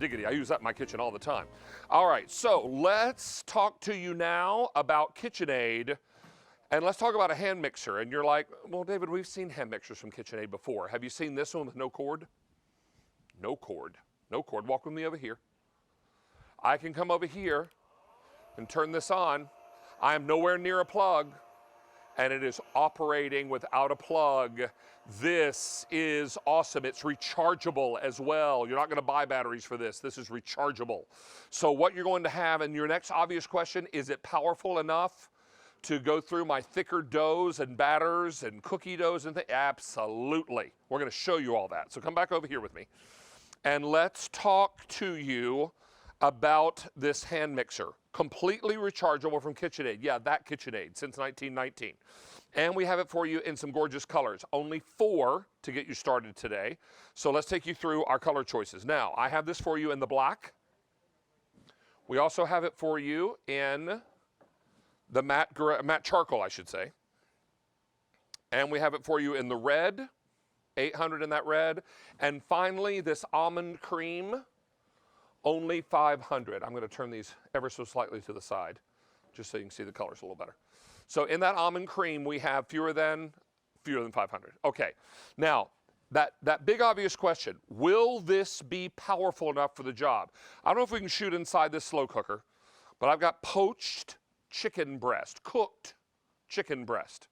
diggity. I use that in my kitchen all the time. All right, so let's talk to you now about KitchenAid. And let's talk about a hand mixer. And you're like, well, David, we've seen hand mixers from KitchenAid before. Have you seen this one with no cord? No cord. No cord. Walk with me over here. I can come over here and turn this on. I am nowhere near a plug, and it is operating without a plug. This is awesome. It's rechargeable as well. You're not going to buy batteries for this. This is rechargeable. So what you're going to have, and your next obvious question, is it powerful enough to go through my thicker doughs and batters and cookie doughs and things? Absolutely. We're going to show you all that. So come back over here with me, and let's talk to you about this hand mixer. Completely rechargeable from KitchenAid. Yeah, that KitchenAid since 1919. And we have it for you in some gorgeous colors. Only 4 to get you started today. So let's take you through our color choices. Now, I have this for you in the black. We also have it for you in the matte charcoal, I should say. And we have it for you in the red, 800 in that red. And finally, this almond cream, only 500. I'm going to turn these ever so slightly to the side, just so you can see the colors a little better. So in that almond cream, we have fewer than 500. Okay, now, that big obvious question, will this be powerful enough for the job? I don't know if we can shoot inside this slow cooker, but I've got poached chicken breast, cooked chicken breast.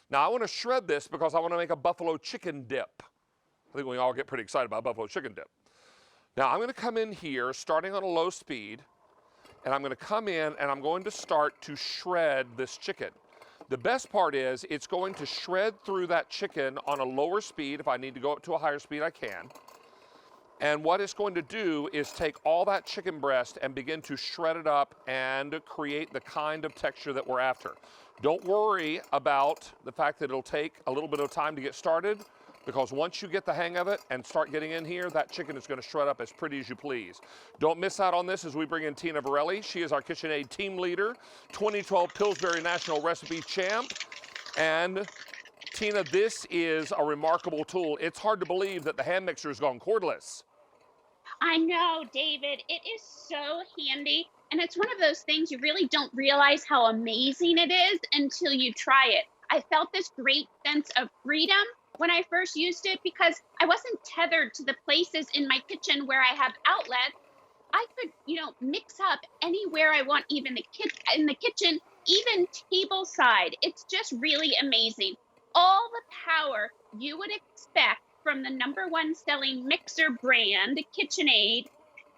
Now, I want to shred this because I want to make a buffalo chicken dip. I think we all get pretty excited about buffalo chicken dip. Now, I'm going to come in here, starting on a low speed, and I'm going to come in and I'm going to start to shred this chicken. The best part is it's going to shred through that chicken on a lower speed. If I need to go up to a higher speed, I can. And what it's going to do is take all that chicken breast and begin to shred it up and create the kind of texture that we're after. Don't worry about the fact that it'll take a little bit of time to get started, because once you get the hang of it and start getting in here, that chicken is going to shred up as pretty as you please. Don't miss out on this as we bring in Tina Varelli. She is our KitchenAid team leader, 2012 Pillsbury National Recipe Champ. And Tina, this is a remarkable tool. It's hard to believe that the hand mixer has gone cordless. I know, David. It is so handy. And it's one of those things you really don't realize how amazing it is until you try it. I felt this great sense of freedom when I first used it because I wasn't tethered to the places in my kitchen where I have outlets. I could, mix up anywhere I want, even in the kitchen, even table side. It's just really amazing. All the power you would expect from the #1 selling mixer brand, KitchenAid.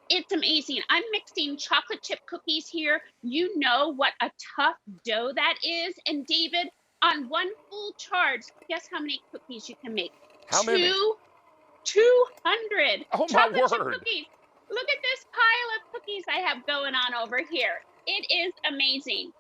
It's amazing. I'm mixing chocolate chip cookies here. You know what a tough dough that is. And David, on one full charge, guess how many cookies you can make? How many? 200 Oh, my chocolate chip word. cookies. Look at this pile of cookies I have going on over here. It is amazing.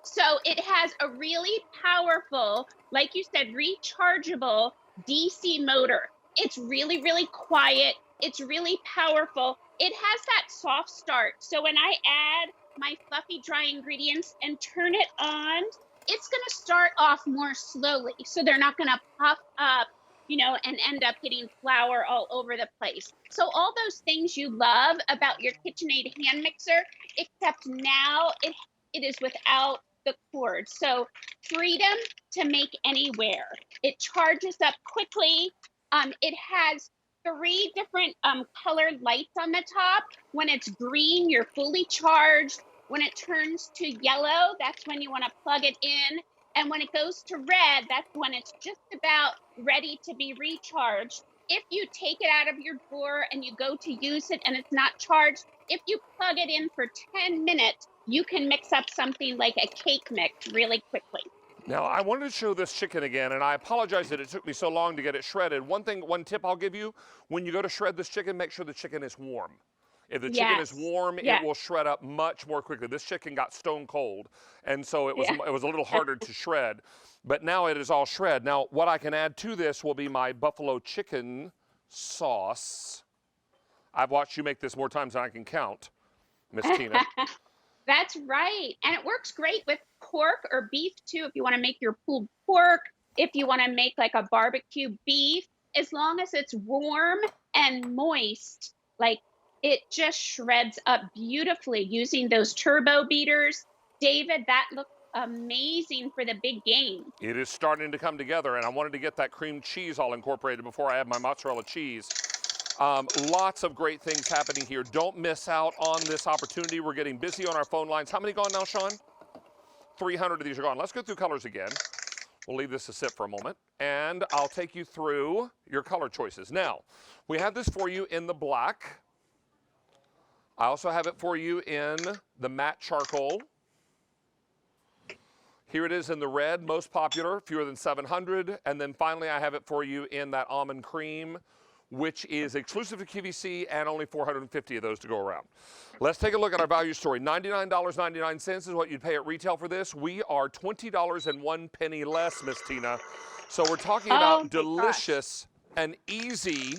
So it has a really powerful, like you said, rechargeable DC motor. It's really, really quiet. It's really powerful. It has that soft start. So when I add my fluffy dry ingredients and turn it on, it's going to start off more slowly. So they're not going to puff up, and end up getting flour all over the place. So all those things you love about your KitchenAid hand mixer, except now it is without the cord. So freedom to make anywhere. It charges up quickly. It has 3 different colored lights on the top. When it's green, you're fully charged. When it turns to yellow, that's when you want to plug it in. And when it goes to red, that's when it's just about ready to be recharged. If you take it out of your drawer and you go to use it and it's not charged, if you plug it in for 10 minutes, you can mix up something like a cake mix really quickly. Now, I wanted to show this chicken again, and I apologize that it took me so long to get it shredded. One tip I'll give you, when you go to shred this chicken, make sure the chicken is warm. If the chicken is warm, it will shred up much more quickly. This chicken got stone cold, and so it was a little harder to shred. But now it is all shred. Now, what I can add to this will be my buffalo chicken sauce. I've watched you make this more times than I can count, Miss Tina. That's right. And it works great with pork or beef too. If you want to make your pulled pork, if you want to make like a barbecue beef, as long as it's warm and moist, like It just shreds up beautifully using those turbo beaters. David, that looks amazing for the big game. It is starting to come together, and I wanted to get that cream cheese all incorporated before I add my mozzarella cheese. Lots of great things happening here. Don't miss out on this opportunity. We're getting busy on our phone lines. How many gone now, Sean? 300 of these are gone. Let's go through colors again. We'll leave this to sit for a moment, and I'll take you through your color choices. Now, we have this for you in the black. I also have it for you in the matte charcoal. Here it is in the red, most popular, fewer than 700. And then finally, I have it for you in that almond cream, which is exclusive to QVC and only 450 of those to go around. Let's take a look at our value story. $99.99 is what you'd pay at retail for this. We are $20.01 less, Miss Tina. So we're talking about delicious and easy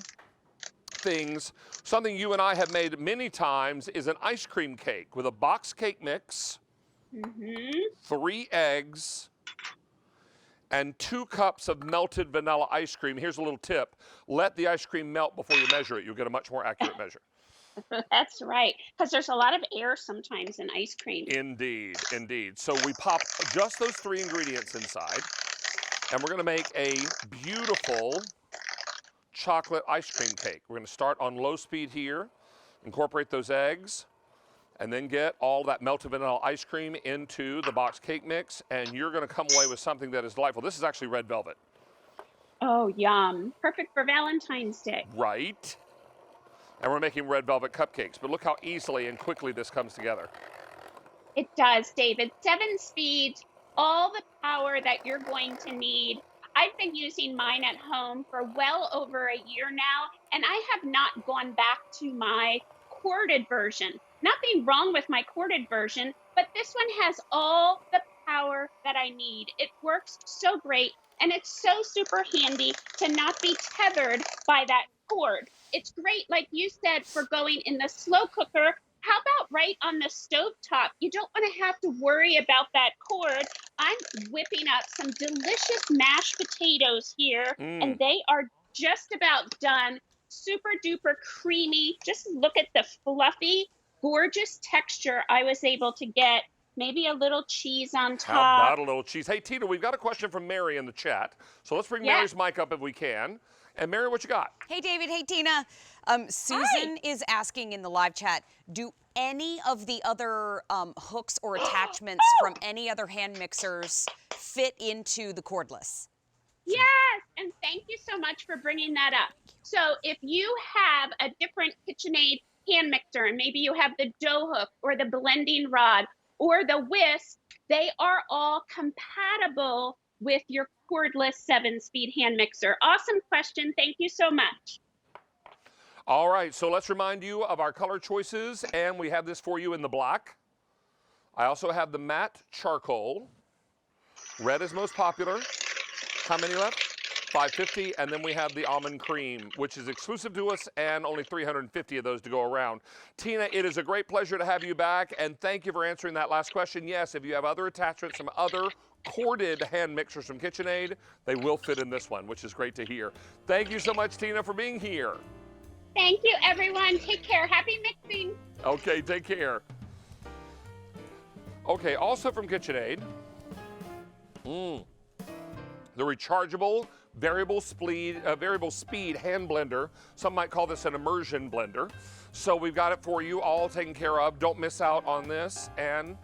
things. Something you and I have made many times is an ice cream cake with a box cake mix, 3 eggs, and 2 cups of melted vanilla ice cream. Here's a little tip. Let the ice cream melt before you measure it. You'll get a much more accurate measure. That's right, because there's a lot of air sometimes in ice cream. Indeed, indeed. So we pop just those 3 ingredients inside, and we're going to make a beautiful chocolate ice cream cake. We're going to start on low speed here, incorporate those eggs, and then get all that melted vanilla ice cream into the box cake mix, and you're going to come away with something that is delightful. This is actually red velvet. Oh, yum. Perfect for Valentine's Day. Right. And we're making red velvet cupcakes, but look how easily and quickly this comes together. It does, David. 7 speeds, all the power that you're going to need. I've been using mine at home for well over a year now, and I have not gone back to my corded version. Nothing wrong with my corded version, but this one has all the power that I need. It works so great, and it's so super handy to not be tethered by that cord. It's great, like you said, for going in the slow cooker. How about right on the stovetop? You don't want to have to worry about that cord. I'm whipping up some delicious mashed potatoes here, and they are just about done. Super duper creamy. Just look at the fluffy, gorgeous texture I was able to get. Maybe a little cheese on top. How about a little cheese? Hey, Tina, we've got a question from Mary in the chat. So let's bring Mary's mic up if we can. And Mary, what you got? Hey, David. Hey, Tina. Susan is asking in the live chat, do any of the other hooks or attachments from any other hand mixers fit into the cordless? Yes, and thank you so much for bringing that up. So if you have a different KitchenAid hand mixer, and maybe you have the dough hook or the blending rod or the whisk, they are all compatible with your cordless 7-speed hand mixer. Awesome question. Thank you so much. All right, so let's remind you of our color choices, and we have this for you in the black. I also have the matte charcoal. Red is most popular. How many left? 550, and then we have the almond cream, which is exclusive to us, and only 350 of those to go around. Tina, it is a great pleasure to have you back, and thank you for answering that last question. Yes, if you have other attachments from other corded hand mixers from KitchenAid, they will fit in this one, which is great to hear. Thank you so much, Tina, for being here. Thank you, everyone. Take care. Happy mixing. Okay, take care. Okay, also from KitchenAid, the rechargeable variable speed hand blender. Some might call this an immersion blender. So we've got it for you all taken care of. Don't miss out on this. And